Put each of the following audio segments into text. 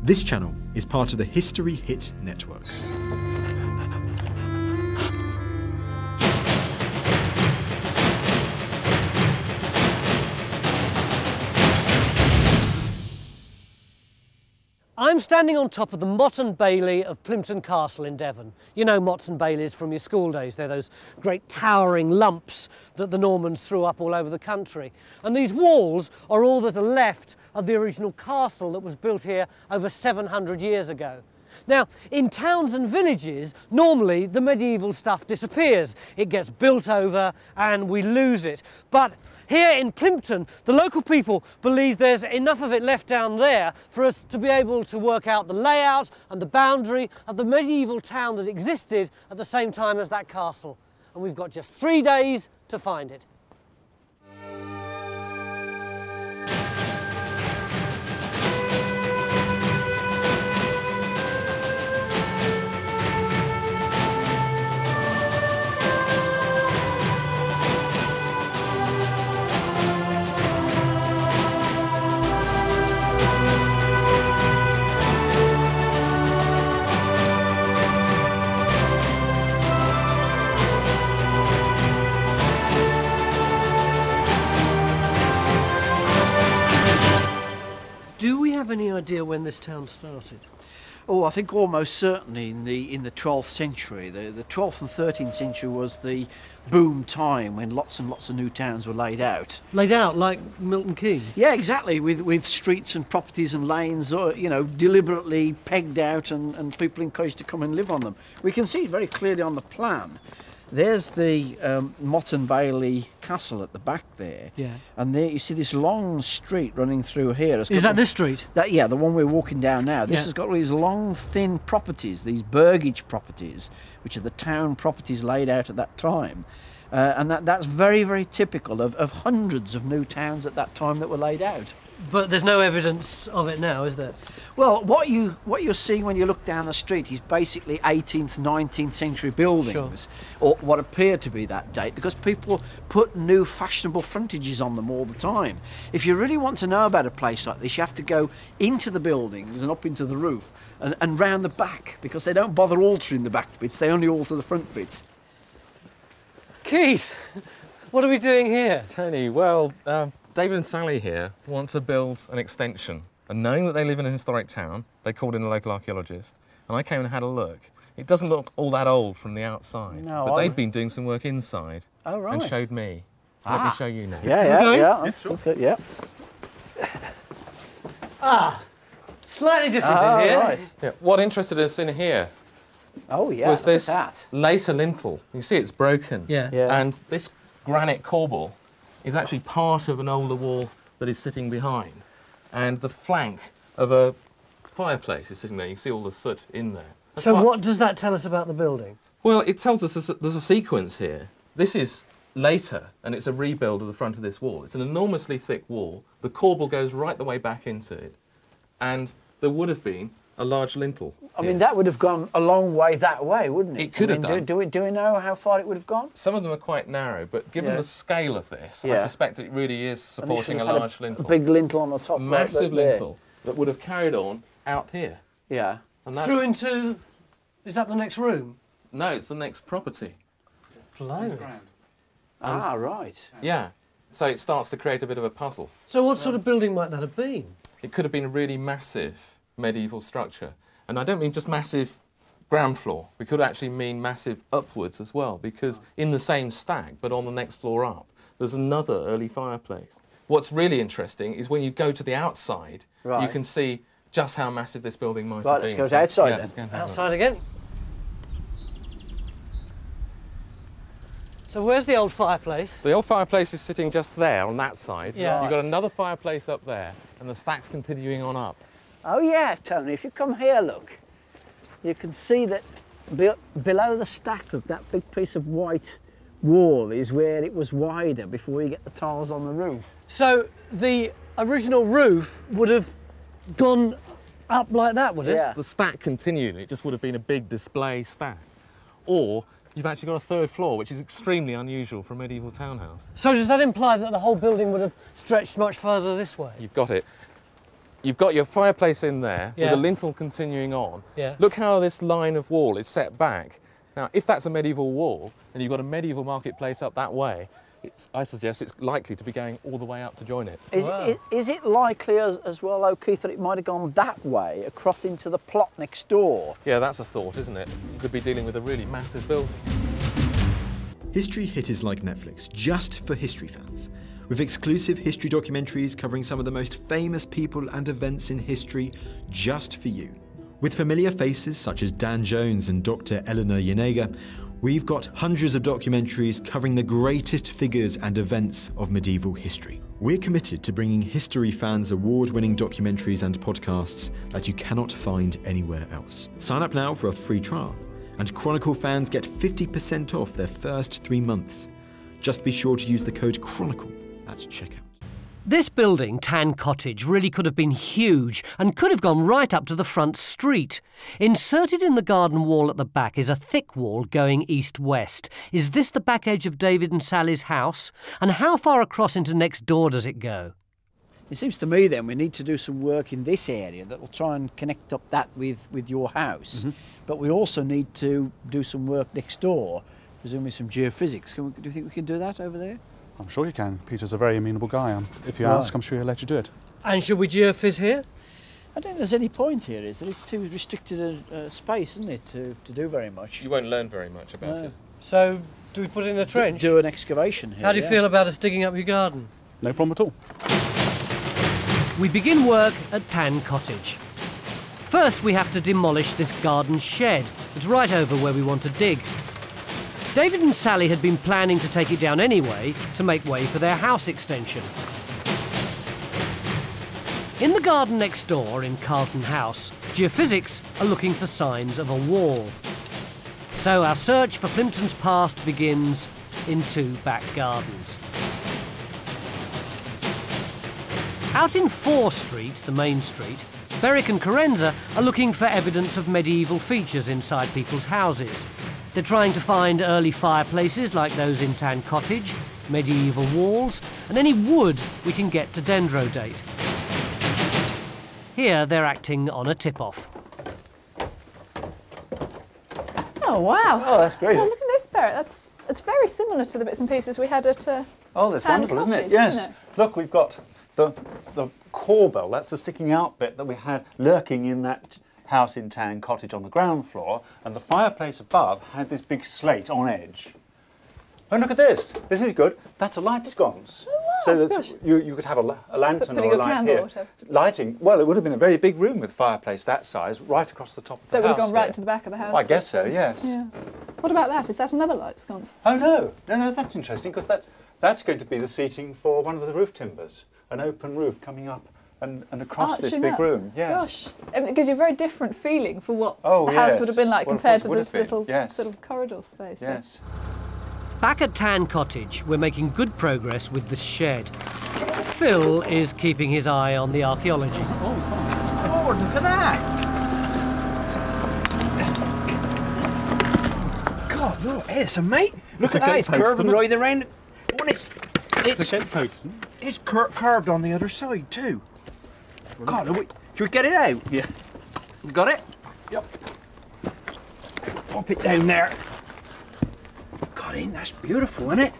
This channel is part of the History Hit network. I'm standing on top of the Motte and Bailey of Plympton Castle in Devon. You know Mottes and Baileys from your school days. They're those great towering lumps that the Normans threw up all over the country. And these walls are all that are left of the original castle that was built here over 700 years ago. Now, in towns and villages, normally the medieval stuff disappears. It gets built over and we lose it. But here in Plympton, the local people believe there's enough of it left down there for us to be able to work out the layout and the boundary of the medieval town that existed at the same time as that castle. And we've got just 3 days to find it. Do we have any idea when this town started? Oh, I think almost certainly in the 12th century. The 12th and 13th century was the boom time when lots and lots of new towns were laid out. Laid out like Milton Keynes? Yeah, exactly, with streets and properties and lanes, you know, deliberately pegged out and people encouraged to come and live on them. We can see it very clearly on the plan. There's the Motte and Bailey castle at the back there. Yeah. And there you see this long street running through here. Is that this street? Yeah, the one we're walking down now. This Yeah. has got all these long, thin properties, these burgage properties, which are the town properties laid out at that time. And that's very, very typical of hundreds of new towns at that time that were laid out. But there's no evidence of it now, is there? Well, what you're seeing when you look down the street is basically 18th, 19th century buildings, or what appear to be that date, because people put new fashionable frontages on them all the time. If you really want to know about a place like this, you have to go into the buildings and up into the roof and round the back, because they don't bother altering the back bits, they only alter the front bits. Keith, what are we doing here? Tony, well, David and Sally here want to build an extension, and knowing that they live in a historic town, they called in a local archaeologist, and I came and had a look. It doesn't look all that old from the outside, but they've been doing some work inside and showed me. Let me show you now. Yeah, that's good, yeah. Slightly different in here. Right. Yeah, what interested us in here was this later lintel. You see it's broken, and this granite corbel is actually part of an older wall that is sitting behind. And the flank of a fireplace is sitting there. You can see all the soot in there. So what does that tell us about the building? Well, it tells us there's a sequence here. This is later, and it's a rebuild of the front of this wall. It's an enormously thick wall. The corbel goes right the way back into it. And there would have been a large lintel. I mean, that would have gone a long way that way, wouldn't it? It could have done. Do we know how far it would have gone? Some of them are quite narrow, but given the scale of this, I suspect it really is supporting a large lintel. A big lintel on the top. Massive lintel that would have carried on out here. Yeah. And that's Through into... Is that the next room? No, it's the next property. Blimey. Right. Yeah. So it starts to create a bit of a puzzle. So what sort of building might that have been? It could have been a really massive medieval structure. And I don't mean just massive ground floor. We could actually mean massive upwards as well, because in the same stack, but on the next floor up, there's another early fireplace. What's really interesting is when you go to the outside, you can see just how massive this building might have been. Let's go outside then. Let's go Outside again. So where's the old fireplace? The old fireplace is sitting just there on that side. Yeah. You've got another fireplace up there, and the stack's continuing on up. Oh yeah, Tony, if you come here, look, you can see that below the stack of that big piece of white wall is where it was wider before you get the tiles on the roof. So the original roof would have gone up like that, would it? Yeah. The stack continued, it just would have been a big display stack. Or you've actually got a third floor, which is extremely unusual for a medieval townhouse. So does that imply that the whole building would have stretched much further this way? You've got it. you've got your fireplace in there Yeah. with a lintel continuing on. Yeah. Look how this line of wall is set back. Now, if that's a medieval wall and you've got a medieval marketplace up that way, I suggest it's likely to be going all the way up to join it. Is it likely as well, O'Keefe, that it might have gone that way, across into the plot next door? Yeah, that's a thought, isn't it? You could be dealing with a really massive building. History Hit is like Netflix, just for history fans. With exclusive history documentaries covering some of the most famous people and events in history, just for you. With familiar faces such as Dan Jones and Dr. Eleanor Yanega, we've got hundreds of documentaries covering the greatest figures and events of medieval history. We're committed to bringing history fans award-winning documentaries and podcasts that you cannot find anywhere else. Sign up now for a free trial, and Chronicle fans get 50% off their first 3 months. Just be sure to use the code CHRONICLE at checkout. This building, Tan Cottage, really could have been huge and could have gone right up to the front street. Inserted in the garden wall at the back is a thick wall going east-west. Is this the back edge of David and Sally's house? And how far across into next door does it go? It seems to me then we need to do some work in this area that will try and connect up that with your house. But we also need to do some work next door, presumably some geophysics. Do you think we can do that over there? I'm sure you can. Peter's a very amenable guy. If you ask, I'm sure he'll let you do it. And should we geophys here? I don't think there's any point here, is there? It's too restricted a space, isn't it, to do very much. You won't learn very much about it. So, do we put in a trench? Do an excavation here. How do you feel about us digging up your garden? No problem at all. We begin work at Tan Cottage. First, we have to demolish this garden shed. It's right over where we want to dig. David and Sally had been planning to take it down anyway to make way for their house extension. In the garden next door in Carlton House, geophysics are looking for signs of a wall. So our search for Plimpton's past begins in 2 back gardens. Out in 4 Street, the main street, Berwick and Carenza are looking for evidence of medieval features inside people's houses. They're trying to find early fireplaces like those in Tan Cottage, medieval walls, and any wood we can get to dendrodate. Here they're acting on a tip-off. Oh, wow. Oh, that's great. Oh, look at this, Barrett. It's very similar to the bits and pieces we had at Oh, that's Tan wonderful, isn't Cottage, it? Yes. isn't it? Look, we've got the corbel, that's the sticking out bit that we had lurking in that house in Tan Cottage on the ground floor, and the fireplace above had this big slate on edge. Oh, look at this. This is good. That's a light sconce. Oh, wow, so that gosh. you could have a lantern Putting or a a light candle here. or whatever. Lighting, well, it would have been a very big room with a fireplace that size right across the top of So the it house. would have gone right here. to the back of the house. I guess so, yes. Yeah. What about that? Is that another light sconce? Oh, no, that's interesting, because that's going to be the seating for one of the roof timbers, an open roof coming up and across this big room. Yes. Gosh, it gives you a very different feeling for what Oh, the house yes. would have been like Well, of compared course to it this would have been, little yes. sort of corridor space. Yes. Back at Tan Cottage, we're making good progress with the shed. Phil is keeping his eye on the archaeology. Oh, look at that! God, look, hey, it's a mate. Look at a that, gate it's post, curving isn't it? right around. Well, It's a gate post. it's curved on the other side too. God, should we get it out? Yeah. We got it? Yep. Pop it down there. God, ain't that beautiful, isn't it?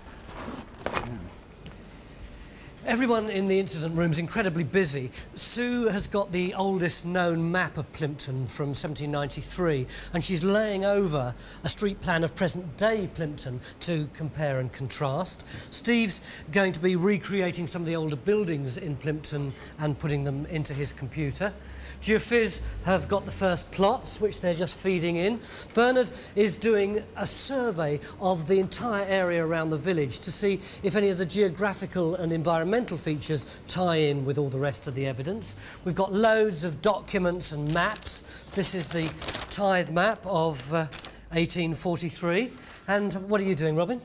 Everyone in the incident room's incredibly busy. Sue has got the oldest known map of Plimpton from 1793, and she's laying over a street plan of present-day Plimpton to compare and contrast. Steve's going to be recreating some of the older buildings in Plimpton and putting them into his computer. Geophysics have got the first plots, which they're just feeding in. Bernard is doing a survey of the entire area around the village to see if any of the geographical and environmental features tie in with all the rest of the evidence. We've got loads of documents and maps. This is the tithe map of 1843. And what are you doing, Robin?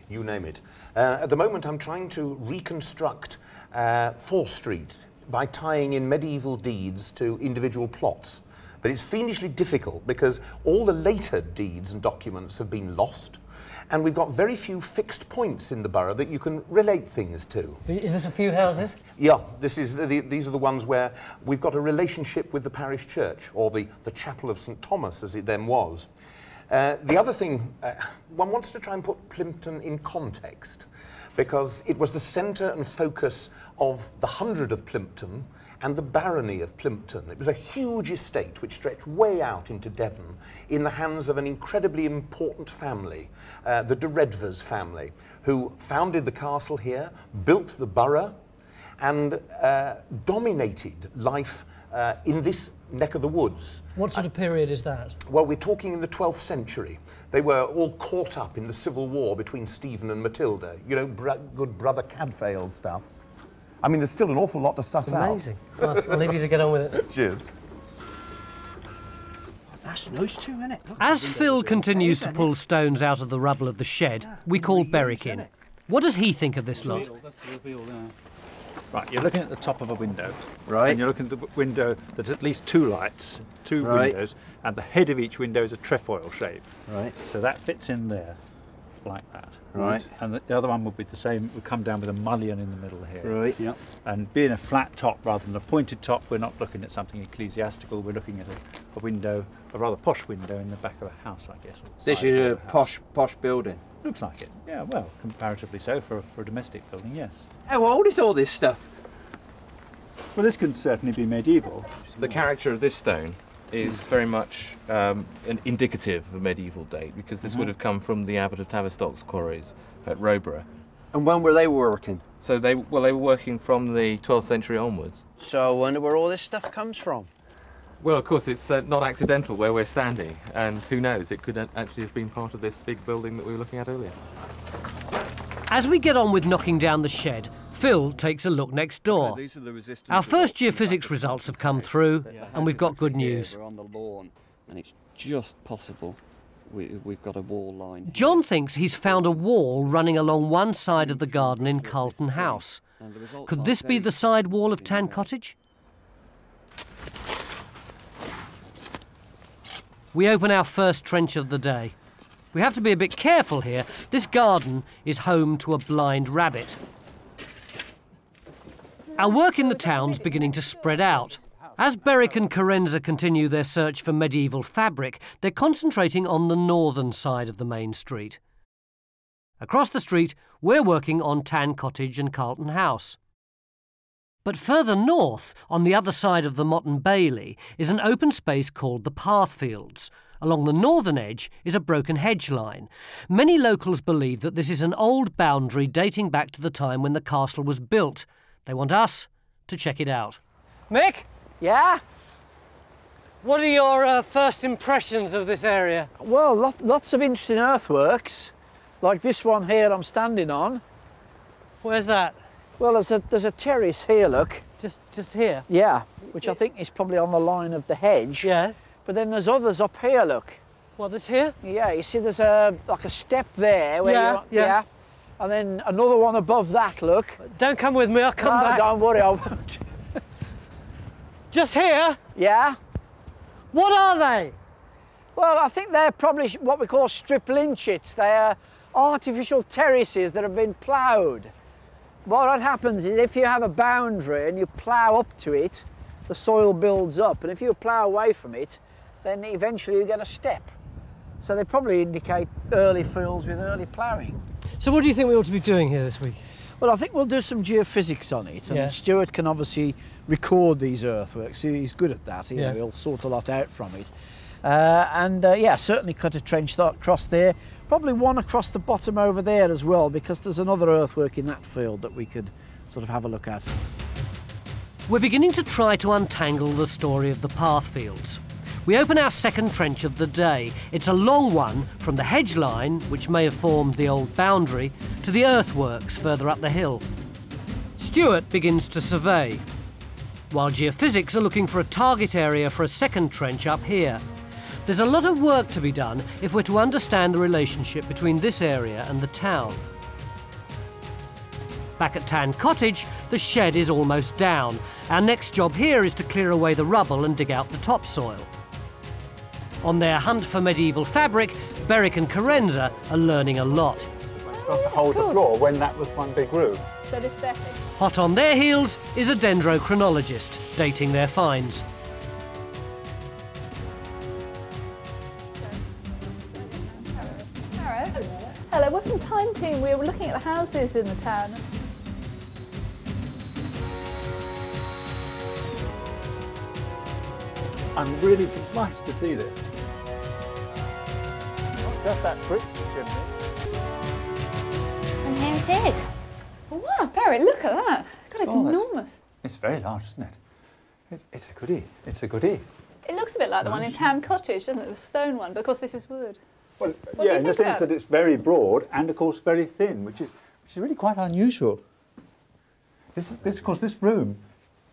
You name it. At the moment, I'm trying to reconstruct 4th Street by tying in medieval deeds to individual plots. But it's fiendishly difficult because all the later deeds and documents have been lost, And we've got very few fixed points in the borough that you can relate things to. Is this a few houses? Yeah, these are the ones where we've got a relationship with the parish church, or the chapel of St Thomas, as it then was. The other thing, one wants to try and put Plympton in context, because it was the centre and focus of the 100 of Plympton and the barony of Plympton. It was a huge estate which stretched way out into Devon in the hands of an incredibly important family, the de Redvers family, who founded the castle here, built the borough, and dominated life in this neck of the woods. What sort of period is that? Well, we're talking in the 12th century. They were all caught up in the civil war between Stephen and Matilda. You know, good brother Cadfael stuff. I mean, there's still an awful lot to suss out. Amazing. Well, I'll leave you to get on with it. Cheers. That's nice too, isn't it? Look, As Phil continues to pull stones out of the rubble of the shed, we call Berwick in. What does he think of this lot? That's the reveal there. Right, you're looking at the top of a window. Right. And you're looking at the window, there's at least two lights, two Right. windows, and the head of each window is a trefoil shape. Right. So that fits in there, like that. Right. And the other one would be the same, would come down with a mullion in the middle here. Right. Yep. And being a flat top rather than a pointed top, we're not looking at something ecclesiastical, we're looking at a window, a rather posh window in the back of a house, I guess. or the This side is of a house. posh building. Looks like it, yeah, well, comparatively so for a domestic building, yes. How old is all this stuff? Well, this could certainly be medieval. The character of this stone is very much indicative of a medieval date, because this would have come from the Abbot of Tavistock's quarries at Rowborough. And when were they working? So they were working from the 12th century onwards. So I wonder where all this stuff comes from. Well, of course, it's not accidental where we're standing, and who knows, it could actually have been part of this big building that we were looking at earlier. As we get on with knocking down the shed, Phil takes a look next door. Our first geophysics results have come through, and we've got good news. We're on the lawn, and it's just possible we've got a wall line here. John thinks he's found a wall running along one side of the garden in Carlton House. Could this be the side wall of Tan Cottage? We open our first trench of the day. We have to be a bit careful here. This garden is home to a blind rabbit. Our work in the town's beginning to spread out. As Berwick and Carenza continue their search for medieval fabric, they're concentrating on the northern side of the main street. Across the street, we're working on Tan Cottage and Carlton House. But further north, on the other side of the Motten Bailey, is an open space called the Pathfields. Along the northern edge is a broken hedge line. Many locals believe that this is an old boundary dating back to the time when the castle was built. They want us to check it out. Mick? Yeah? What are your first impressions of this area? Well, lots of interesting earthworks, like this one here I'm standing on. Where's that? Well, there's a terrace here, look. Just here? Yeah, which I think is probably on the line of the hedge. Yeah. But then there's others up here, look. What, this here? Yeah, you see there's like a step there. Where Yeah. And then another one above that, look. Don't come with me, I'll come back. Don't worry, I won't. Just here? Yeah? What are they? Well, I think they're probably what we call strip lynchets. They're artificial terraces that have been ploughed. What happens is if you have a boundary and you plough up to it, the soil builds up, and if you plough away from it, then eventually you get a step. So they probably indicate early fields with early ploughing. So what do you think we ought to be doing here this week? Well, I think we'll do some geophysics on it, and Yeah. Stuart can obviously record these earthworks. He's good at that. You Yeah. know, he'll sort a lot out from it. Yeah, certainly cut a trench across there. Probably one across the bottom over there as well, because there's another earthwork in that field that we could sort of have a look at. We're beginning to try to untangle the story of the Pathfields. We open our second trench of the day. It's a long one from the hedge line, which may have formed the old boundary, to the earthworks further up the hill. Stuart begins to survey, while geophysics are looking for a target area for a second trench up here. There's a lot of work to be done if we're to understand the relationship between this area and the town. Back at Tan Cottage, the shed is almost down. Our next job here is to clear away the rubble and dig out the topsoil. On their hunt for medieval fabric, Berwick and Carenza are learning a lot. Across to hold the cool. floor when that was one big room. So this staircase. Hot on their heels is a dendrochronologist, dating their finds. Hello, we're from Time Team. We were looking at the houses in the town. I'm really delighted to see this. Not just that brick chimney. And here it is. Wow, Barry, look at that. God, it's enormous. It's very large, isn't it? It's a goodie. It's a goodie. It looks a bit like the one in Town Cottage, doesn't it? The stone one, but of course this is wood. Well, What do yeah, you in the think sense about that it's very broad and, of course, very thin, which is really quite unusual. This, of course, this room,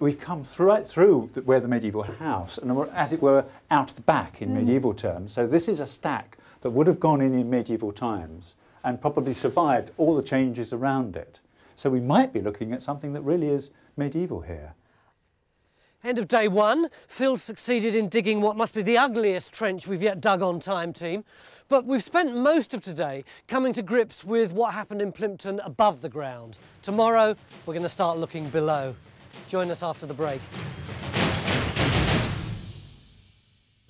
we've come right through where the medieval house, and we're, as it were, out the back in medieval terms. So this is a stack that would have gone in medieval times and probably survived all the changes around it. So we might be looking at something that really is medieval here. End of day one, Phil succeeded in digging what must be the ugliest trench we've yet dug on Time Team. But we've spent most of today coming to grips with what happened in Plympton above the ground. Tomorrow, we're going to start looking below. Join us after the break.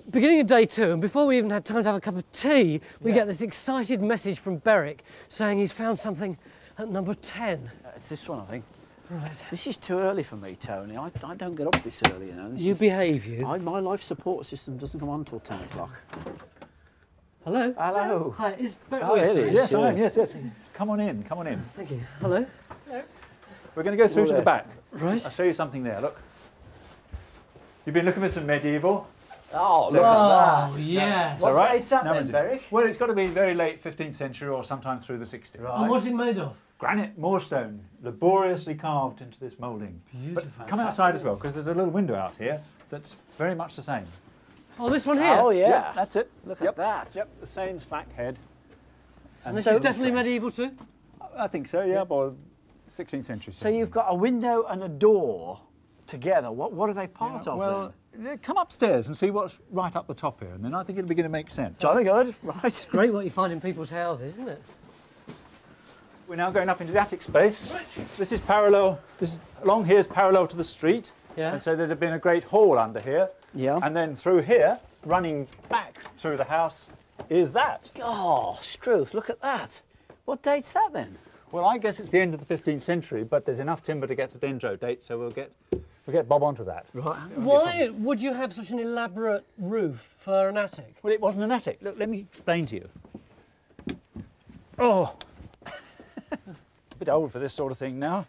Beginning of day two, and before we even had time to have a cup of tea, we get this excited message from Berwick saying he's found something at number 10. It's this one, I think. Right. This is too early for me, Tony. I don't get up this early, you know. You behave, you. My life support system doesn't come on till 10 o'clock. Hello? Hello. Hi, is Berwick? Oh, it is. Yes, I am, yes. Come on in, come on in. Thank you. Hello? We're going to go through to the back. Right. I'll show you something there, look. You've been looking at some medieval. Oh, look at that. yes. All right. What's that Now then, into- Berwick? Well, it's got to be very late 15th century or sometime through the 60s. Right. And what's it made of? Granite moorstone, laboriously carved into this moulding. Beautiful. But come outside as well, because there's a little window out here that's very much the same. Oh, this one here? Oh, yeah. Yep, that's it. Look Yep, at that. Yep, the same slack head. And this so- is definitely medieval too? I think so, yeah, or 16th century. So you've got a window and a door together. What are they part of Well, come upstairs and see what's right up the top here, and then I think it'll begin to make sense. then? Jolly good. Right. Great what you find in people's houses, isn't it? We're now going up into the attic space. This is parallel, along here is parallel to the street. Yeah. And so there'd have been a great hall under here. Yeah. And then through here, running back through the house, is that. Oh, Struth, look at that. What date's that then? Well, I guess it's the end of the 15th century, but there's enough timber to get to dendro date, so we'll get Bob onto that. Right. Why would you have such an elaborate roof for an attic? Well, it wasn't an attic. Look, let me explain to you. Oh, a bit old for this sort of thing now.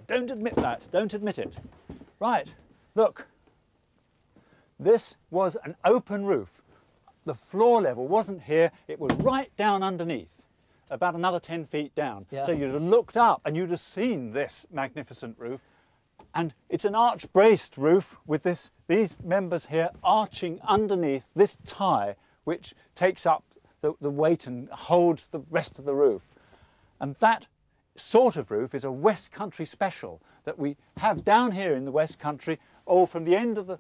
Don't admit that. Don't admit it. Right, look. This was an open roof. The floor level wasn't here. It was right down underneath, about another 10 feet down. Yeah. So you'd have looked up and you'd have seen this magnificent roof. And it's an arch-braced roof with these members here arching underneath this tie, which takes up the weight and holds the rest of the roof. And that sort of roof is a West Country special that we have down here in the West Country, all from the end of the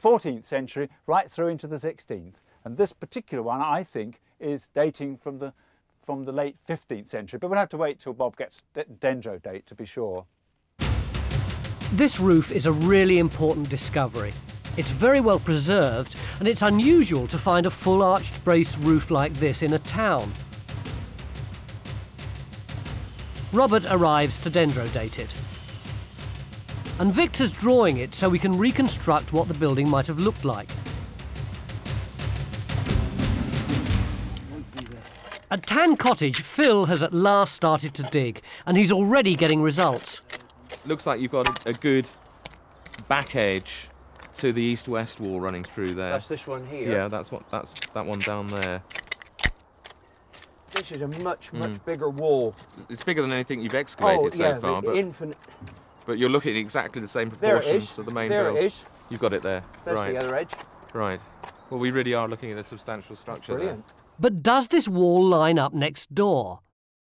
14th century right through into the 16th. And this particular one, I think, is dating from the late 15th century, but we'll have to wait till Bob gets dendro date to be sure. This roof is a really important discovery. It's very well preserved, and it's unusual to find a full arched brace roof like this in a town. Robert arrives to dendro date it. And Victor's drawing it so we can reconstruct what the building might have looked like. At Tan Cottage, Phil has at last started to dig, and he's already getting results. Looks like you've got a good back edge to the east-west wall running through there. That's this one here. Yeah, that's that one down there. This is a much bigger wall. It's bigger than anything you've excavated so far, the but, infinite. but you're looking at exactly the same There it proportions is. to the main There build. it is. You've got it there. There's right. the other edge. Right. Well, we really are looking at a substantial structure Brilliant. But does this wall line up next door?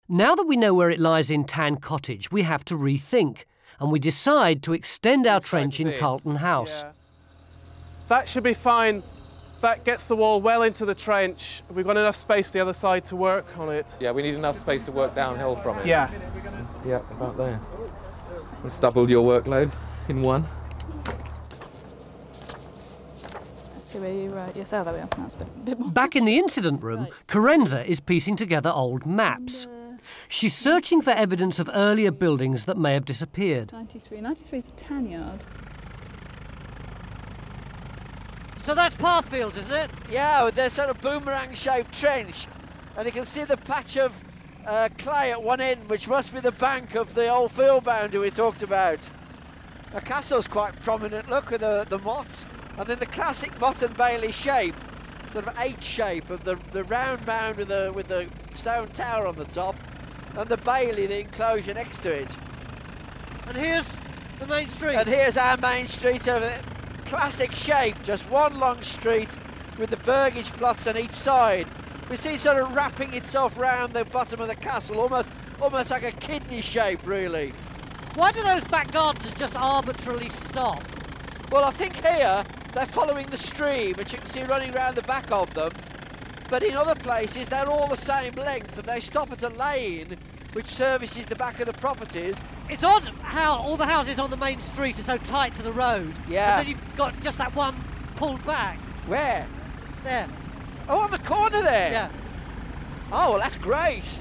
Now that we know where it lies in Tan Cottage, we have to rethink, and we decide to extend our trench in see. Carlton House. Yeah. That should be fine that gets the wall well into the trench. We've got enough space the other side to work on it. Yeah, we need enough space to work downhill from it. Yeah. Yeah, about there. Let's double your workload in one. Let's see where you yes, oh, there we are. That's a bit more. Back in the incident room, Carenza is piecing together old maps. She's searching for evidence of earlier buildings that may have disappeared. 93. 93 is a tan yard. So that's Pathfields, isn't it? Yeah, with their sort of boomerang-shaped trench. And you can see the patch of clay at one end, which must be the bank of the old field boundary we talked about. The castle's quite prominent, look, with the motte. And then the classic Mott and Bailey shape, sort of H shape of the round mound with the stone tower on the top, and the Bailey, the enclosure next to it. And here's the main street. And here's our main street over there. Classic shape, just one long street with the burgage plots on each side. We see sort of wrapping itself round the bottom of the castle, almost like a kidney shape, really. Why do those back gardens just arbitrarily stop? Well, I think here they're following the stream, which you can see running around the back of them. But in other places, they're all the same length, and they stop at a lane which services the back of the properties. It's odd how all the houses on the main street are so tight to the road. Yeah. And then you've got just that one pulled back. Where? There. Oh, on the corner there? Yeah. Oh, well, that's great.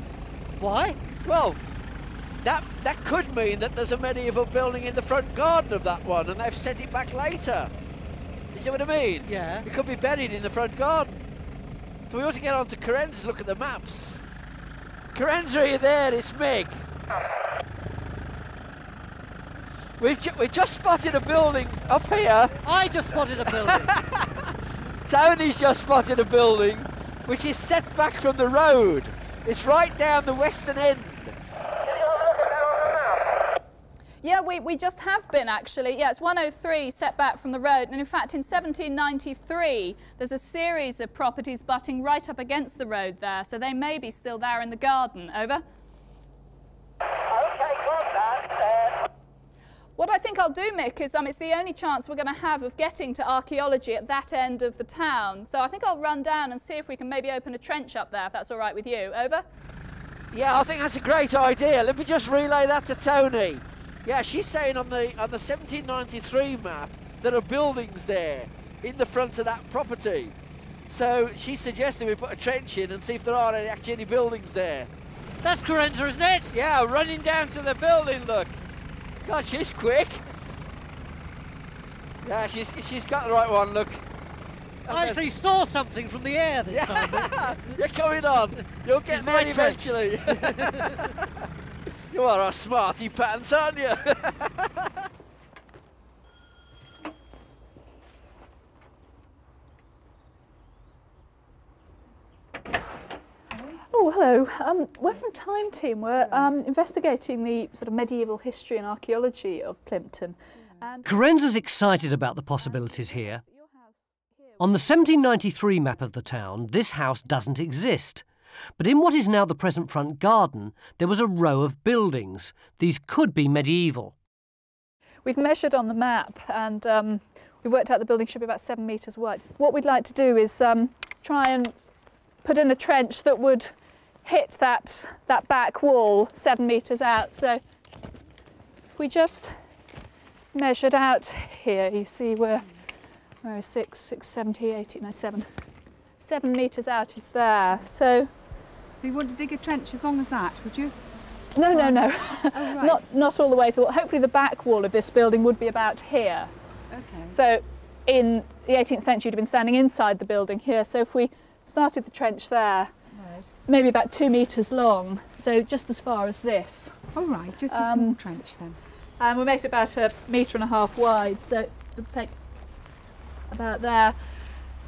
Why? Well, that could mean that there's a medieval building in the front garden of that one, and they've set it back later. You see what I mean? Yeah. It could be buried in the front garden. So we ought to get on to Carenza to look at the maps. Carenza, are you there? It's Meg. We've just spotted a building up here. I just spotted a building. Tony's just spotted a building which is set back from the road. It's right down the western end. Yeah, we just have been, actually. Yeah, it's 103 set back from the road. And in fact, in 1793, there's a series of properties butting right up against the road there. So they may be still there in the garden. Over. Okay, contact. What I think I'll do, Mick, is it's the only chance we're going to have of getting to archaeology at that end of the town. So I think I'll run down and see if we can maybe open a trench up there, if that's all right with you. Over. Yeah, I think that's a great idea. Let me just relay that to Tony. Yeah, she's saying on the 1793 map there are buildings there in the front of that property. So she's suggesting we put a trench in and see if there are actually any buildings there. That's Carenza, isn't it? Yeah, running down to the building, look. God, she's quick. Yeah, she's got the right one, look. I actually saw something from the air this time. You're coming on. You'll get there eventually. You are a smarty pants, aren't you? Oh, hello. We're from Time Team. We're investigating the sort of medieval history and archaeology of Plympton. And Carenza's excited about the possibilities here. On the 1793 map of the town, this house doesn't exist. But in what is now the present front garden, there was a row of buildings. These could be medieval. We've measured on the map, and we've worked out the building should be about 7 metres wide. What we'd like to do is try and put in a trench that would hit that back wall 7 metres out. So if we just measured out here, you see where is 6, 70, 80, no 7. 7 metres out is there. So you want to dig a trench as long as that, would you? No, no, no. Oh, right. not all the way to. Hopefully the back wall of this building would be about here. Okay. So in the 18th century, you'd have been standing inside the building here. So if we started the trench there, right, maybe about 2 metres long, so just as far as this. All right, just a small trench then. And we make it about 1.5 metres wide, so it'll take about there.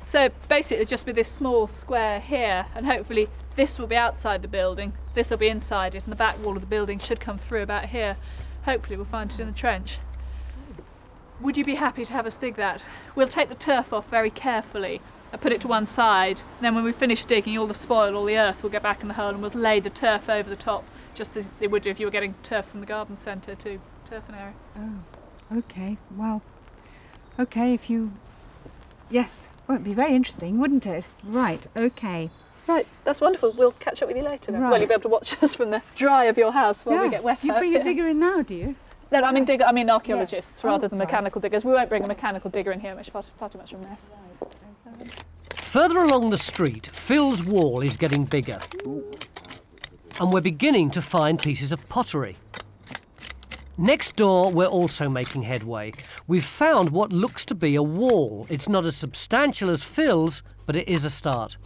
So basically it'll just be this small square here, and hopefully this will be outside the building, this will be inside it, and the back wall of the building should come through about here. Hopefully we'll find it in the trench. Would you be happy to have us dig that? We'll take the turf off very carefully and put it to one side, and then when we finish digging, all the spoil, all the earth will go back in the hole, and we'll lay the turf over the top, just as it would do if you were getting turf from the garden centre to turf an area. Oh, okay, well, okay, if you... Yes, Well, it'd be very interesting, wouldn't it? Right, OK. Right, that's wonderful. We'll catch up with you later then. Right. Well, you'll be able to watch us from the dry of your house while we get wet You out bring here. a digger in now, do you? No, I mean archaeologists rather than fine. mechanical diggers. We won't bring a mechanical digger in here, it's far too much of a mess. Further along the street, Phil's wall is getting bigger. And we're beginning to find pieces of pottery. Next door, we're also making headway. We've found what looks to be a wall. It's not as substantial as Phil's, but it is a start.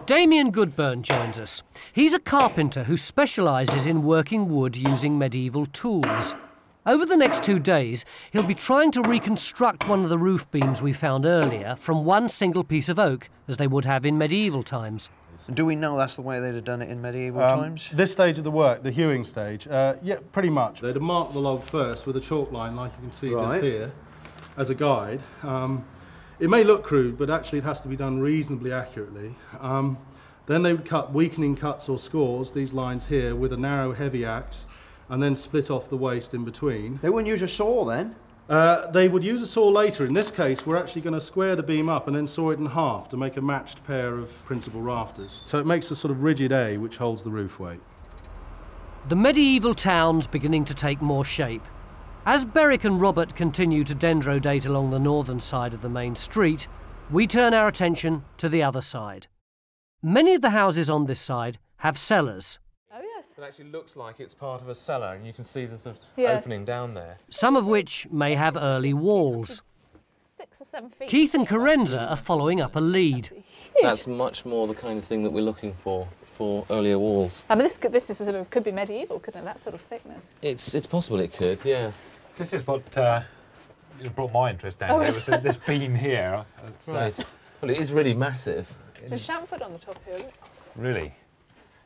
Damien Goodburn joins us. He's a carpenter who specialises in working wood using medieval tools. Over the next 2 days, he'll be trying to reconstruct one of the roof beams we found earlier from one single piece of oak, as they would have in medieval times. Do we know that's the way they'd have done it in medieval times? This stage of the work, the hewing stage, yeah, pretty much. They'd have marked the log first with a chalk line, like you can see just here, as a guide. It may look crude, but actually it has to be done reasonably accurately. Then they would cut weakening cuts or scores, these lines here, with a narrow, heavy axe, and then split off the waste in between. They wouldn't use a saw then? They would use a saw later. In this case, we're actually going to square the beam up and then saw it in half to make a matched pair of principal rafters. So it makes a sort of rigid A which holds the roof weight. The medieval town's beginning to take more shape. As Berwick and Robert continue to dendrodate along the northern side of the main street, we turn our attention to the other side. Many of the houses on this side have cellars. Oh, yes. It actually looks like it's part of a cellar, and you can see the sort of Yes. opening down there. Some of which may have early walls. 6 or 7 feet. Keith and Carenza are following up a lead. That's much more the kind of thing that we're looking for earlier walls. I mean, this is sort of could be medieval, couldn't it? That sort of thickness. It's possible it could, yeah. This is what brought my interest down here, was this beam here. Right. Well, it is really massive. There's chamfered on the top here. Look. Really?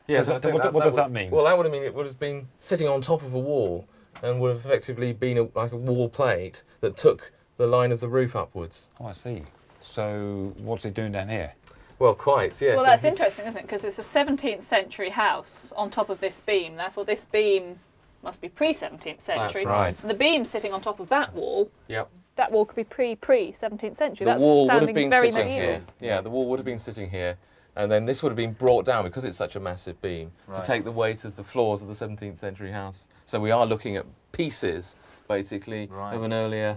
Yeah, What does that mean? Well, that would mean it would have been sitting on top of a wall and would have effectively been like a wall plate that took the line of the roof upwards. Oh, I see. So what's it doing down here? Well, quite, yes. Well, that's interesting, isn't it? Because it's a 17th century house on top of this beam. Therefore, this beam must be pre-17th century. That's right. And the beam sitting on top of that wall. Yep. That wall could be pre-17th century. The wall would have sounding been very sitting medieval. here. Yeah, the wall would have been sitting here, and then this would have been brought down because it's such a massive beam to take the weight of the floors of the 17th century house. So we are looking at pieces, basically, of an earlier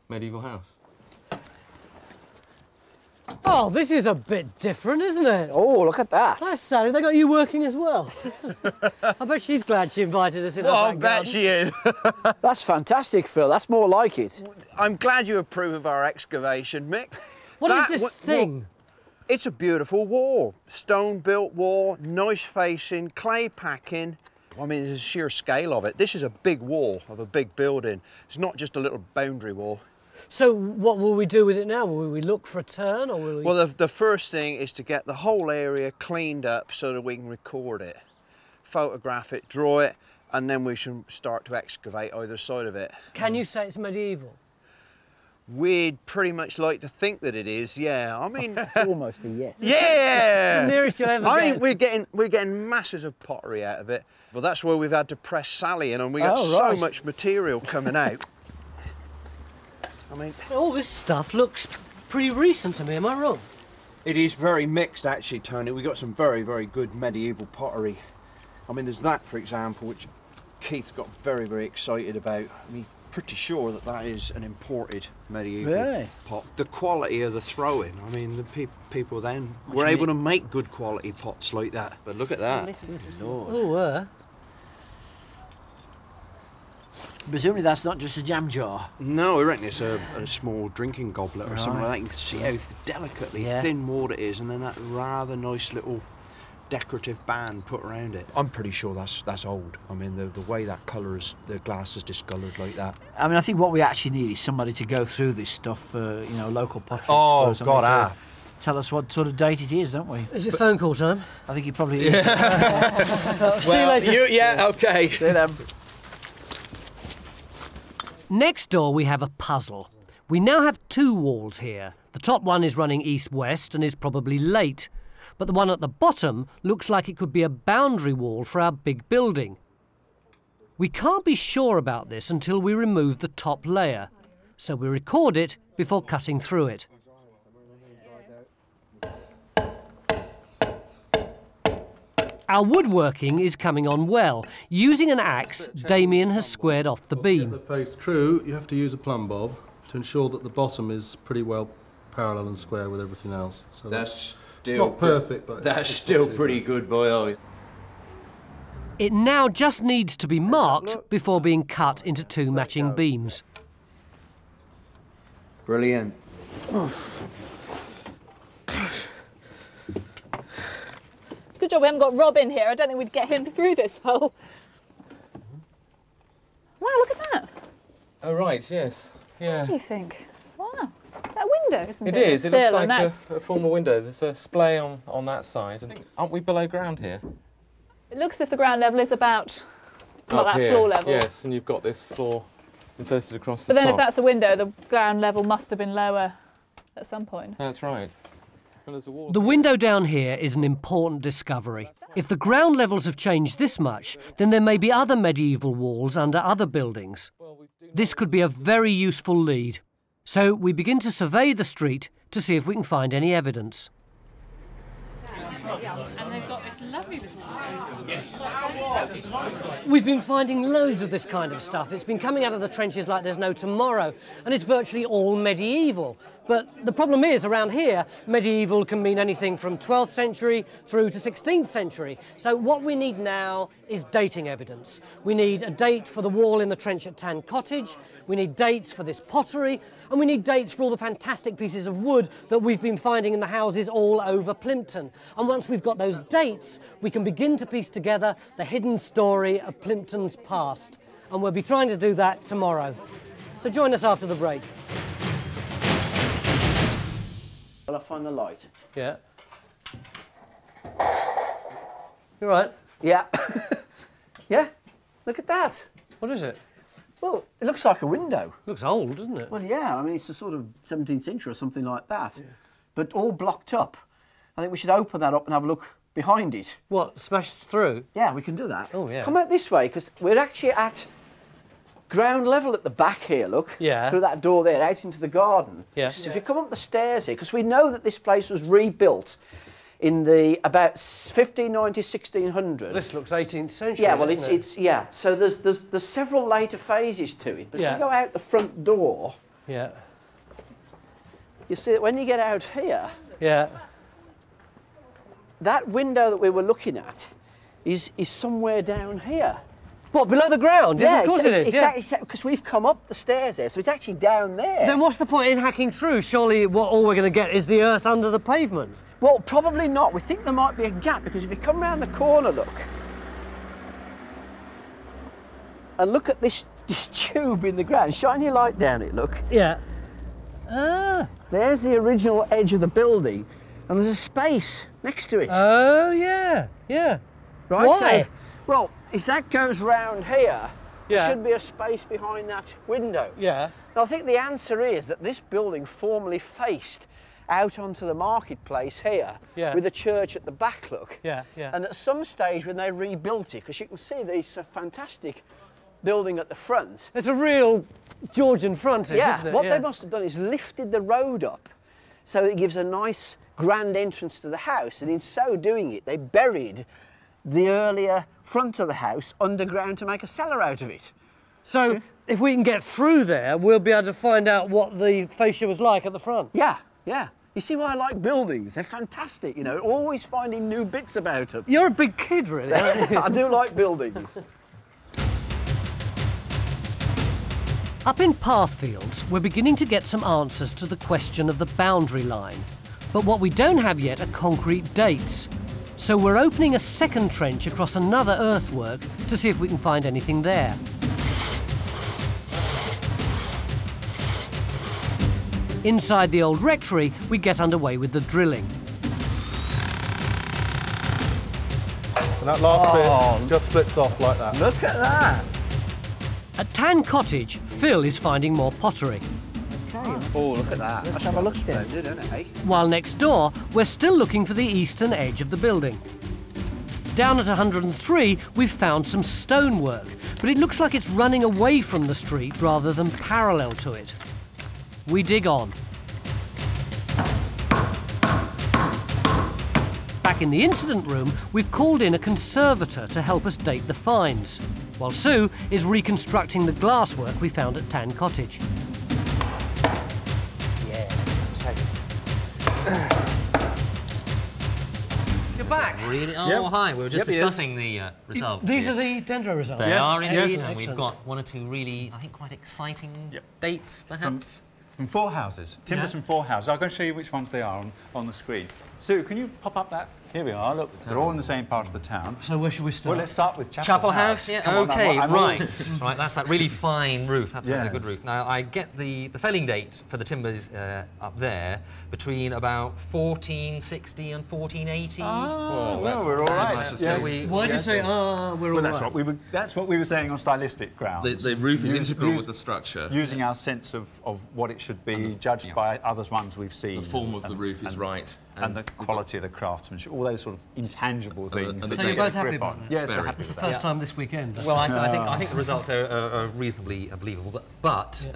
medieval house. Oh, this is a bit different, isn't it? Oh, look at that. Nice, Sally. They got you working as well. I bet she's glad she invited us in her back garden. she is. That's fantastic, Phil. That's more like it. I'm glad you approve of our excavation, Mick. What is this thing? It's a beautiful wall. Stone-built wall, nice facing, clay packing. I mean, there's a sheer scale of it. This is a big wall of a big building. It's not just a little boundary wall. So what will we do with it now? Will we look for a turn, or will we... Well, the first thing is to get the whole area cleaned up so that we can record it, photograph it, draw it, and then we should start to excavate either side of it. Can you say it's medieval? We'd pretty much like to think that it is, yeah. I mean, It's almost a yes. yeah. The nearest you'll ever I get. mean, we're getting masses of pottery out of it. Well, that's where we've had to press Sally in, and we got so much material coming out. I mean, all this stuff looks pretty recent to me. Am I wrong? it is very mixed, actually, Tony. We got some very, very good medieval pottery. I mean, there's that, for example, which Keith's got very, very excited about. I mean, pretty sure that that is an imported medieval pot. The quality of the throwing, I mean, the people then were able to make good quality pots like that. But look at that. Oh, Presumably that's not just a jam jar. No, I reckon it's a small drinking goblet or something like that. You can see how delicately thin wall it is, and then that rather nice little decorative band put around it. I'm pretty sure that's old. I mean, the way that colours, the glass is discoloured like that. I mean, I think what we actually need is somebody to go through this stuff, you know, local pottery. Oh, experts, somebody God, to tell us what sort of date it is, don't we? is it phone call time? I think it probably is. See you later. Okay. See them. Next door we have a puzzle. We now have two walls here. The top one is running east-west and is probably late, but the one at the bottom looks like it could be a boundary wall for our big building. We can't be sure about this until we remove the top layer, so we record it before cutting through it. Our woodworking is coming on well. Using an axe, Damien has squared off the beam. To get the face true, you have to use a plumb bob to ensure that the bottom is pretty well parallel and square with everything else. So That's it's not perfect, but that's still pretty good, boy. It now just needs to be marked before being cut into 2 matching beams. Brilliant. It's a good job we haven't got Rob in here. I don't think we'd get him through this hole. Wow, look at that. Oh, right, yes. What do you think? Wow. It's that window, isn't it? It is. It looks Sill, and like that's- a formal window. There's a splay on that side. Aren't we below ground here? It looks as if the ground level is about Up that here, floor level. yes, and you've got this floor inserted across But the then top. if that's a window, the ground level must have been lower at some point. That's right. Well, there's a wall. The window down here is an important discovery. If the ground levels have changed this much, then there may be other medieval walls under other buildings. This could be a very useful lead. So we begin to survey the street to see if we can find any evidence. And they've got this lovely little We've been finding loads of this kind of stuff. It's been coming out of the trenches like there's no tomorrow, and it's virtually all medieval. But the problem is, around here, medieval can mean anything from 12th century through to 16th century. So what we need now is dating evidence. We need a date for the wall in the trench at Tan Cottage, we need dates for this pottery, and we need dates for all the fantastic pieces of wood that we've been finding in the houses all over Plympton. And once we've got those dates, we can begin to piece together the hidden story of Plympton's past. And we'll be trying to do that tomorrow. So join us after the break. Will I find the light? Yeah. You're right. Yeah. Yeah, look at that. What is it? Well, it looks like a window. Looks old, doesn't it? Well, yeah, I mean, it's a sort of 17th century or something like that, but all blocked up. I think we should open that up and have a look behind it. What, smashed through? Yeah, we can do that. Oh, yeah. Come out this way, because we're actually at ground level at the back here, look. Yeah. Through that door there, out into the garden. Yeah. So if you come up the stairs here, because we know that this place was rebuilt in the about 1590, 1600. This looks 18th century. Yeah, well, doesn't it? it's yeah. So there's several later phases to it. But if Yeah. you go out the front door, Yeah. you see that when you get out here, Yeah. that window that we were looking at is somewhere down here. What, below the ground? Yes, of course it is. Yeah. Because we've come up the stairs there, so it's actually down there. Then what's the point in hacking through? Surely all we're going to get is the earth under the pavement. Well, probably not. We think there might be a gap, because if you come round the corner, look, and look at this tube in the ground, shine your light down it, look. Yeah. Ah. There's the original edge of the building, and there's a space next to it. Oh, yeah. Yeah. Right? Why? So, well, if that goes round here, Yeah. there should be a space behind that window. Yeah. And I think the answer is that this building formerly faced out onto the marketplace here, Yeah. with a church at the back, look. Yeah, yeah. And at some stage when they rebuilt it, because you can see this fantastic building at the front. It's a real Georgian frontage, isn't it? What they must have done is lifted the road up so it gives a nice grand entrance to the house, and in so doing it, they buried the earlier front of the house underground to make a cellar out of it. So if we can get through there, we'll be able to find out what the fascia was like at the front. Yeah, yeah. You see why I like buildings? They're fantastic, you know, always finding new bits about them. You're a big kid, really, aren't you? I do like buildings. Up in Pathfields, we're beginning to get some answers to the question of the boundary line. But what we don't have yet are concrete dates. So we're opening a second trench across another earthwork to see if we can find anything there. Inside the old rectory, we get underway with the drilling. And that last bit just splits off like that. Look at that. At Tan Cottage, Phil is finding more pottery. Oh, look at that. Let's have a look down, isn't it? While next door, we're still looking for the eastern edge of the building. Down at 103, we've found some stonework, but it looks like it's running away from the street rather than parallel to it. we dig on. Back in the incident room, we've called in a conservator to help us date the finds, while Sue is reconstructing the glasswork we found at Tan Cottage. You're back. Really? Oh, hi. We were just discussing the results. These are the dendro results. They are indeed, Yes. and we've got one or two really, I think, quite exciting dates, perhaps. From 4 houses, timbers from 4 houses. I'm going to show you which ones they are on the screen. Sue, can you pop up that? Here we are, look, they're all in the same part of the town. So where should we start? Well, let's start with Chapel House, yeah, Come on, OK, I'm right. Right, that's that really fine roof, that's a good Yes. roof. Now, I get the felling date for the timbers up there between about 1460 and 1480. Oh, well, we're all right. Yes. Why do you say, we're all well, that's what we were saying on stylistic grounds. The roof is integral with the structure. Using our sense of what it should be, judged by others ones we've seen. The form of the roof is right. And the quality of the craftsmanship, all those sort of intangible things. So you're both happy about that? Yes, we're happy. It's the first time this weekend. Well, I think the results are reasonably believable. But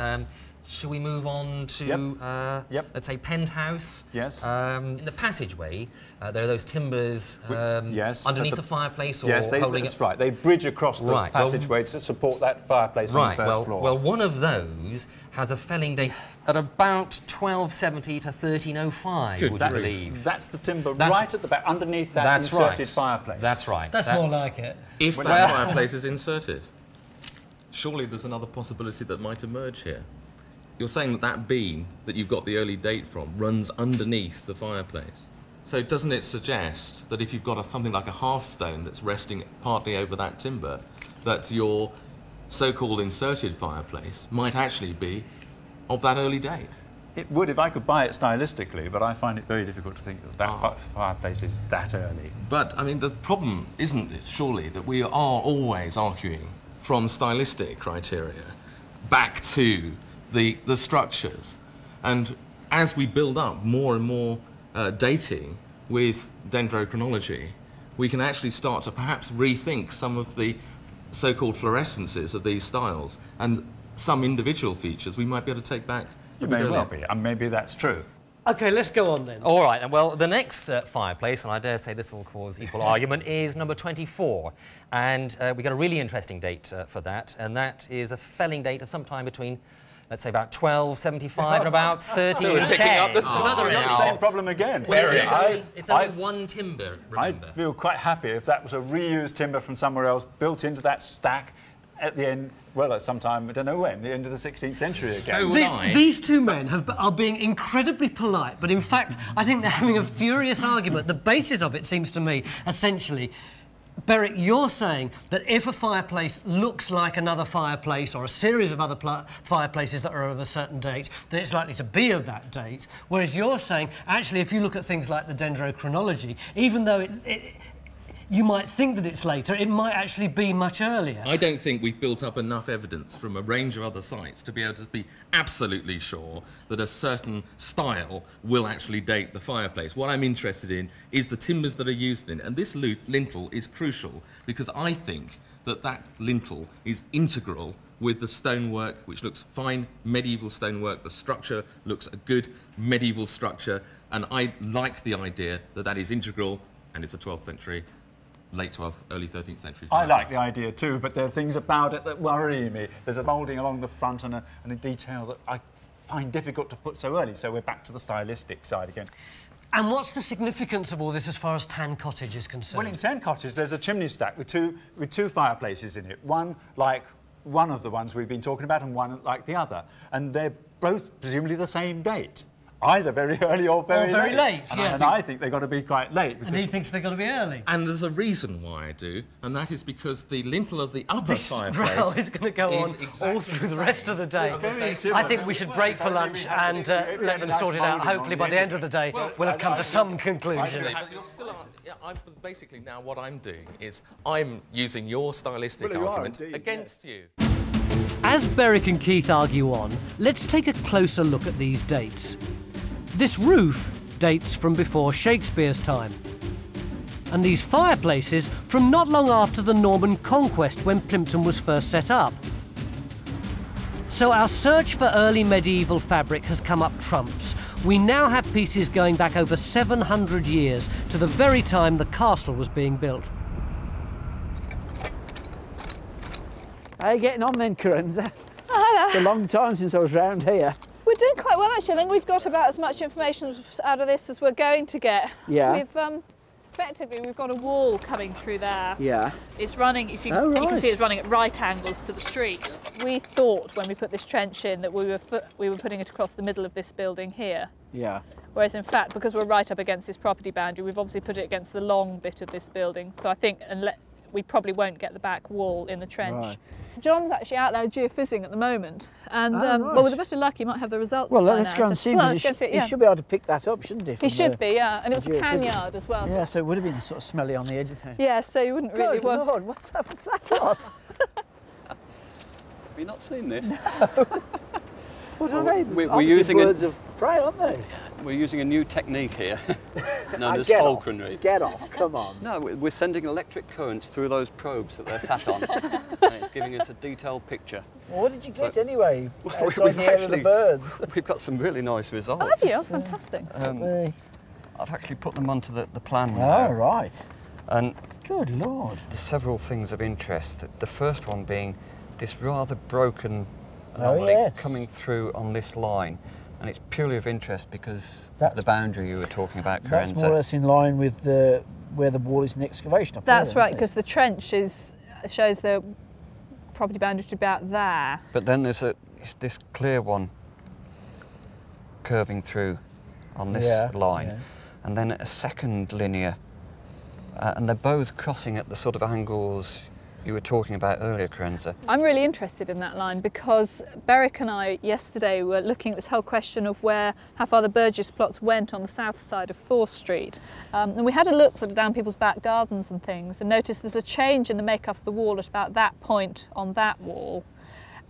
shall we move on to, let's say, Penthouse? Yes. In the passageway, there are those timbers underneath the fireplace or holding that's right. They bridge across the passageway to support that fireplace on the first floor. Well, one of those has a felling date at about 1270 to 1305, would you believe? That's the timber right at the back, underneath that inserted fireplace. That's right. That's more like it. If that fireplace is inserted, surely there's another possibility that might emerge here. You're saying that that beam that you've got the early date from runs underneath the fireplace. So doesn't it suggest that if you've got something like a hearthstone that's resting partly over that timber, that your so-called inserted fireplace might actually be of that early date? It would if I could buy it stylistically, but I find it very difficult to think that fireplace is that early. But, I mean, the problem, isn't it, surely, that we are always arguing from stylistic criteria back to the structures. And as we build up more and more dating with dendrochronology, we can actually start to perhaps rethink some of the so-called fluorescences of these styles, and some individual features we might be able to take back. You may well be, and maybe that's true. OK, let's go on then. All right, and well, the next fireplace, and I dare say this will cause equal argument, is number 24. And we got a really interesting date for that, and that is a felling date of some time between, let's say, about 1275 and about 1310. Another same problem again. Well, it's only one timber, remember. I'd feel quite happy if that was a reused timber from somewhere else, built into that stack at the end, well, at some time, I don't know when, the end of the 16th century again. So would I. These two men are being incredibly polite, but in fact, I think they're having a furious argument. The basis of it seems to me, essentially, Beric, you're saying that if a fireplace looks like another fireplace or a series of other fireplaces that are of a certain date, then it's likely to be of that date, whereas you're saying, actually, if you look at things like the dendrochronology, even though you might think that it's later, it might actually be much earlier. I don't think we've built up enough evidence from a range of other sites to be able to be absolutely sure that a certain style will actually date the fireplace. What I'm interested in is the timbers that are used in it, and this lintel is crucial because I think that that lintel is integral with the stonework, which looks fine medieval stonework. The structure looks a good medieval structure, and I like the idea that that is integral, and it's a 12th century, late 12th, early 13th century fireplace. I like the idea too, but there are things about it that worry me. There's a moulding along the front and a detail that I find difficult to put so early, so we're back to the stylistic side again. And what's the significance of all this as far as Tan Cottage is concerned? Well, in Tan Cottage, there's a chimney stack with two fireplaces in it. One like one of the ones we've been talking about and one like the other. And they're both presumably the same date. Either very early or very late. And I think they've got to be quite late. And he thinks they've got to be early. And there's a reason why I do, and that is because the lintel of the upper fireplace row is going to go on all through the rest of the day. I think we should break for lunch and let them sort it out. Hopefully by the end of the day we'll have come to some conclusion. But you're still basically now what I'm doing is I'm using your stylistic argument against you. As Beric and Keith argue on, let's take a closer look at these dates. This roof dates from before Shakespeare's time, and these fireplaces from not long after the Norman conquest when Plympton was first set up. So our search for early medieval fabric has come up trumps. We now have pieces going back over 700 years to the very time the castle was being built. How are you getting on then, Carenza? Hi It's a long time since I was round here. We're doing quite well actually. I think we've got about as much information out of this as we're going to get. Yeah. Effectively, we've got a wall coming through there. Yeah. It's running, you see, Oh, right. you can see it's running at right angles to the street. We thought when we put this trench in that we were putting it across the middle of this building here. Yeah. Whereas in fact, because we're right up against this property boundary, we've obviously put it against the long bit of this building. So I think we probably won't get the back wall in the trench. Right. John's actually out there geophysics at the moment, and right. well, with a bit of luck, he might have the results. Well, by let's now. go and see. Well, Because let's go and see it, he yeah. should be able to pick that up, shouldn't he? He should be, yeah. And it was a tan geophysics. yard as well. Yeah, so it would have been sort of smelly on the edge of town. Yeah, so you wouldn't really Good want. Lord, what's that lot? Have you not seen this? What are they? We're using birds of prey, aren't they? We're using a new technique here, known as Get falconry. Off. Get off, come on. No, we're sending electric currents through those probes that they're sat on, and it's giving us a detailed picture. Well, what did you get anyway? Well, Outside the air of the birds. We've got some really nice results. Oh, have you? Fantastic. I've actually put them onto the plan now. Oh, right. And good Lord. There's several things of interest. The first one being this rather broken anomaly coming through on this line. And it's purely of interest because of the boundary you were talking about, Carenza. That's more or less in line with where the wall is in excavation. Up That's there, right, because the trench shows the property boundary to about there. But then there's this clear one curving through on this line, and then a second linear, and they're both crossing at the sort of angles you were talking about earlier, Carenza. I'm really interested in that line because Beric and I yesterday were looking at this whole question of how far the Burgess plots went on the south side of 4th Street. And we had a look sort of down people's back gardens and things and noticed there's a change in the makeup of the wall at about that point on that wall.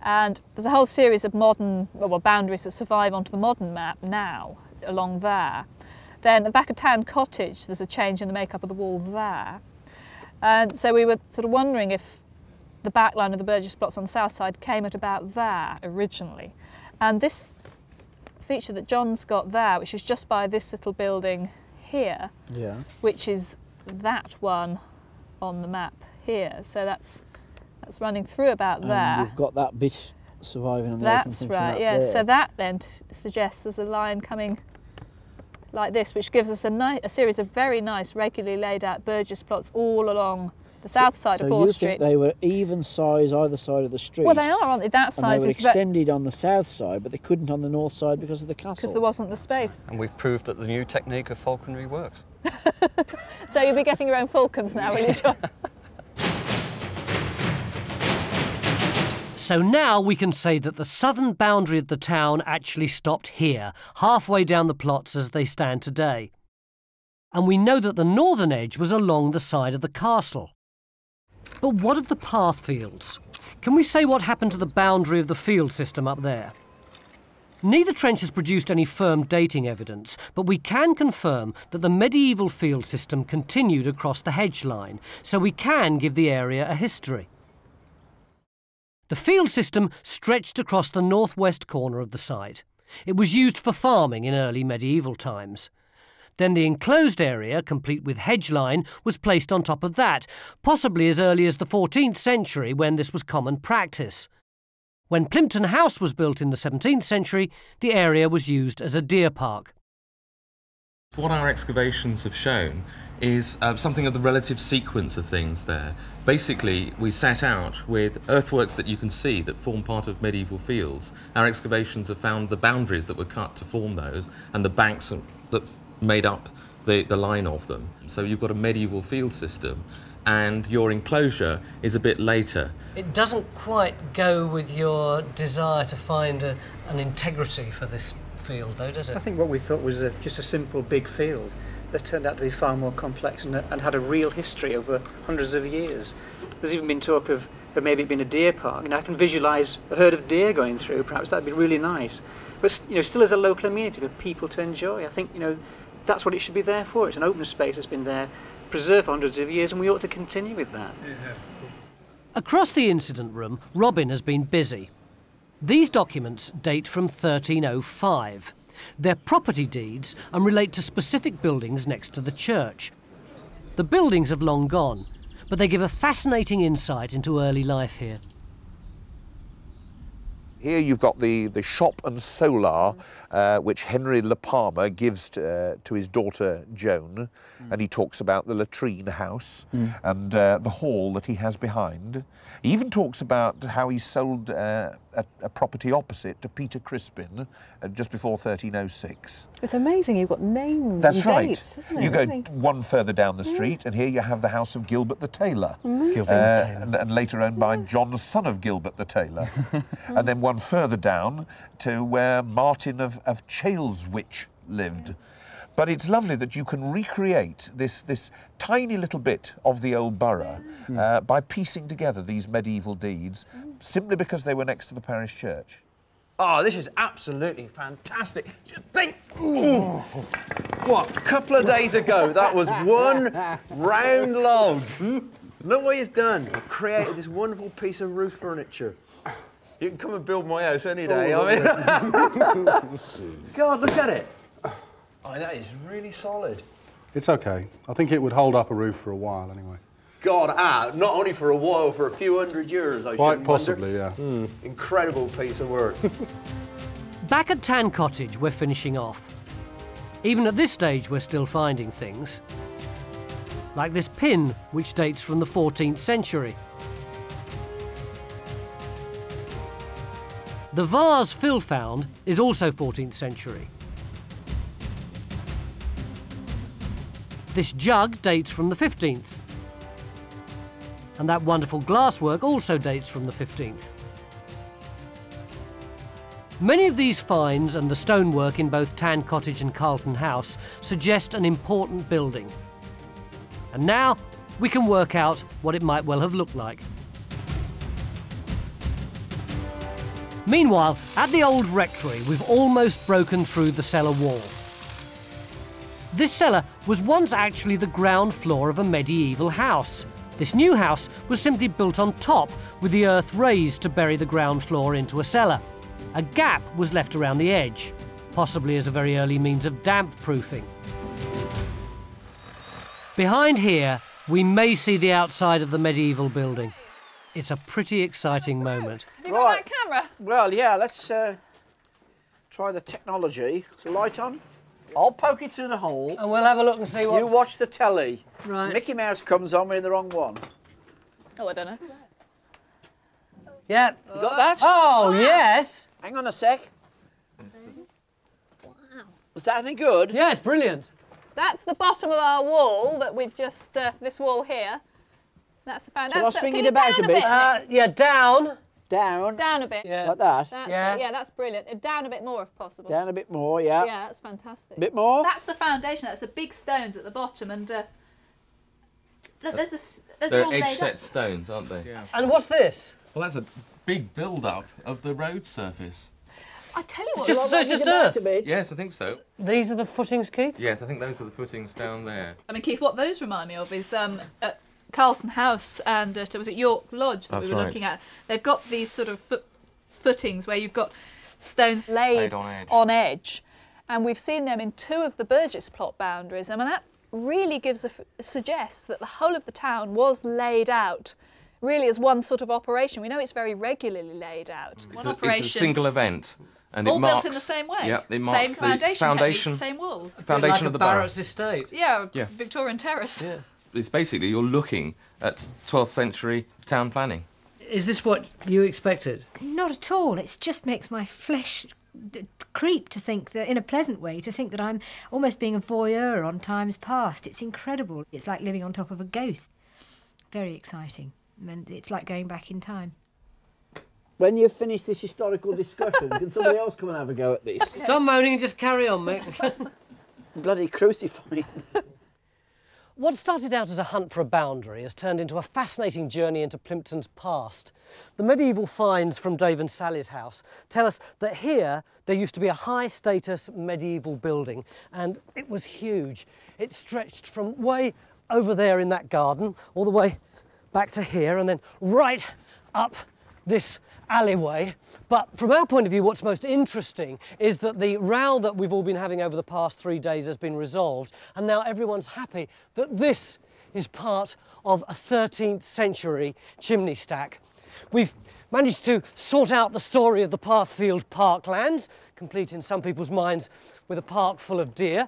And there's a whole series of modern boundaries that survive onto the modern map now along there. Then at the back of Town Cottage, there's a change in the makeup of the wall there. And so we were sort of wondering if the back line of the Burgess plots on the south side came at about there originally. And this feature that John's got there, which is just by this little building here, which is that one on the map here. So that's running through about there. We've got that bit surviving on the That's right, yeah. So that then suggests there's a line coming like this, which gives us a series of very nice, regularly laid out Burgess plots all along the south side of 4th Street. So you think they were even size either side of the street? Well, they are, aren't they? That size and they were extended on the south side, but they couldn't on the north side because of the castle. Because there wasn't the space. And we've proved that the new technique of falconry works. So you'll be getting your own falcons now, will you, John? So now we can say that the southern boundary of the town actually stopped here, halfway down the plots as they stand today. And we know that the northern edge was along the side of the castle. But what of the path fields? Can we say what happened to the boundary of the field system up there? Neither trench has produced any firm dating evidence, but we can confirm that the medieval field system continued across the hedge line, so we can give the area a history. The field system stretched across the northwest corner of the site. It was used for farming in early medieval times. Then the enclosed area, complete with hedge line, was placed on top of that, possibly as early as the 14th century when this was common practice. When Plympton House was built in the 17th century, the area was used as a deer park. What our excavations have shown is something of the relative sequence of things there. Basically, we set out with earthworks that you can see that form part of medieval fields. Our excavations have found the boundaries that were cut to form those and the banks that made up the line of them. So you've got a medieval field system and your enclosure is a bit later. It doesn't quite go with your desire to find an integrity for this field, though, does it? I think what we thought was just a simple big field that turned out to be far more complex and had a real history over hundreds of years. There's even been talk of maybe it being a deer park, and I can visualise a herd of deer going through. Perhaps that'd be really nice. But still as a local amenity for people to enjoy. I think that's what it should be there for. It's an open space that's been there, preserved for hundreds of years, and we ought to continue with that. Across the incident room, Robin has been busy. These documents date from 1305. They're property deeds and relate to specific buildings next to the church. The buildings have long gone, but they give a fascinating insight into early life here. Here you've got the shop and solar, which Henry Le Palmer gives to his daughter Joan, and he talks about the latrine house and the hall that he has behind. He even talks about how he sold a property opposite to Peter Crispin just before 1306. It's amazing, you've got names That's and right. dates, isn't it? You go one further down the street, and here you have the house of Gilbert the Tailor, and later owned by John, son of Gilbert the Tailor. And then one further down to where Martin of Chaleswich lived. But it's lovely that you can recreate this tiny little bit of the old borough by piecing together these medieval deeds, simply because they were next to the parish church. Oh, this is absolutely fantastic. Just think, what, a couple of days ago, that was one round log. Look what you've done. You've created this wonderful piece of roof furniture. You can come and build my house any day. I mean, God, look at it. Oh, that is really solid. It's okay. I think it would hold up a roof for a while anyway. God, not only for a while, for a few hundred years, I Quite shouldn't possibly, wonder. Yeah. Incredible piece of work. Back at Tan Cottage, we're finishing off. Even at this stage, we're still finding things. Like this pin, which dates from the 14th century. The vase Phil found is also 14th century. This jug dates from the 15th. And that wonderful glasswork also dates from the 15th. Many of these finds and the stonework in both Tan Cottage and Carlton House suggest an important building. And now we can work out what it might well have looked like. Meanwhile, at the old rectory, we've almost broken through the cellar wall. This cellar was once actually the ground floor of a medieval house. This new house was simply built on top, with the earth raised to bury the ground floor into a cellar. A gap was left around the edge, possibly as a very early means of damp proofing. Behind here, we may see the outside of the medieval building. It's a pretty exciting moment. Have you got that camera? Well, yeah, let's try the technology. Is the light on? I'll poke it through the hole. And we'll have a look and see what. You watch the telly. Right. Mickey Mouse comes on, we're in the wrong one. Oh, I don't know. Yeah. You got that? Oh, yes. Hang on a sec. Wow. Was that any good? Yeah, it's brilliant. That's the bottom of our wall that we've just, this wall here. That's the foundation. So I'll swing it about a bit. Yeah, down. Down. Down a bit. Yeah. Like that? Yeah, that's brilliant. Down a bit more if possible. Down a bit more, yeah. Yeah, that's fantastic. Bit more? That's the foundation. That's the big stones at the bottom. And look, there's They're all laid edge-set up. stones, aren't they? Yeah. And what's this? Well, that's a big build-up of the road surface. I tell you what. So it's just earth? Yes, I think so. These are the footings, Keith? Yes, I think those are the footings down there. I mean, Keith, what those remind me of is at Carlton House and was it York Lodge that we were looking at? They've got these sort of footings where you've got stones laid on edge. And we've seen them in two of the Burgess plot boundaries. I mean, that really suggests that the whole of the town was laid out really as one sort of operation. We know it's very regularly laid out. It's a single event. And all it marks, built in the same way. Yeah, it marks same the foundation, same walls. Foundation of the borough. Barrett's estate. Yeah, Victorian terrace. Yeah. It's basically you're looking at 12th century town planning. Is this what you expected? Not at all. It just makes my flesh creep to think that, in a pleasant way, to think that I'm almost being a voyeur on times past. It's incredible. It's like living on top of a ghost. Very exciting. And it's like going back in time. When you've finished this historical discussion, can somebody else come and have a go at this? Stop moaning and just carry on, mate. Bloody crucify. What started out as a hunt for a boundary has turned into a fascinating journey into Plympton's past. The medieval finds from Dave and Sally's house tell us that here there used to be a high-status medieval building, and it was huge. It stretched from way over there in that garden, all the way back to here, and then right up this alleyway, but from our point of view, what's most interesting is that the row that we've all been having over the past 3 days has been resolved, and now everyone's happy that this is part of a 13th century chimney stack. We've managed to sort out the story of the Pathfield parklands, complete in some people's minds with a park full of deer.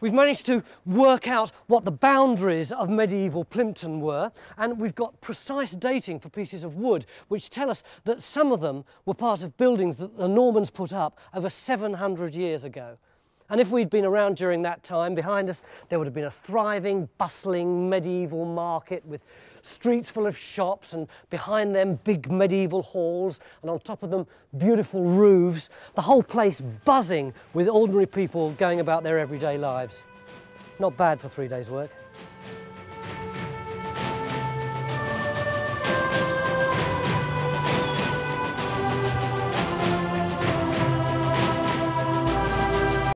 We've managed to work out what the boundaries of medieval Plympton were, and we've got precise dating for pieces of wood which tell us that some of them were part of buildings that the Normans put up over 700 years ago. And if we'd been around during that time, behind us there would have been a thriving, bustling medieval market with streets full of shops, and behind them big medieval halls, and on top of them beautiful roofs, the whole place buzzing with ordinary people going about their everyday lives. Not bad for 3 days' work.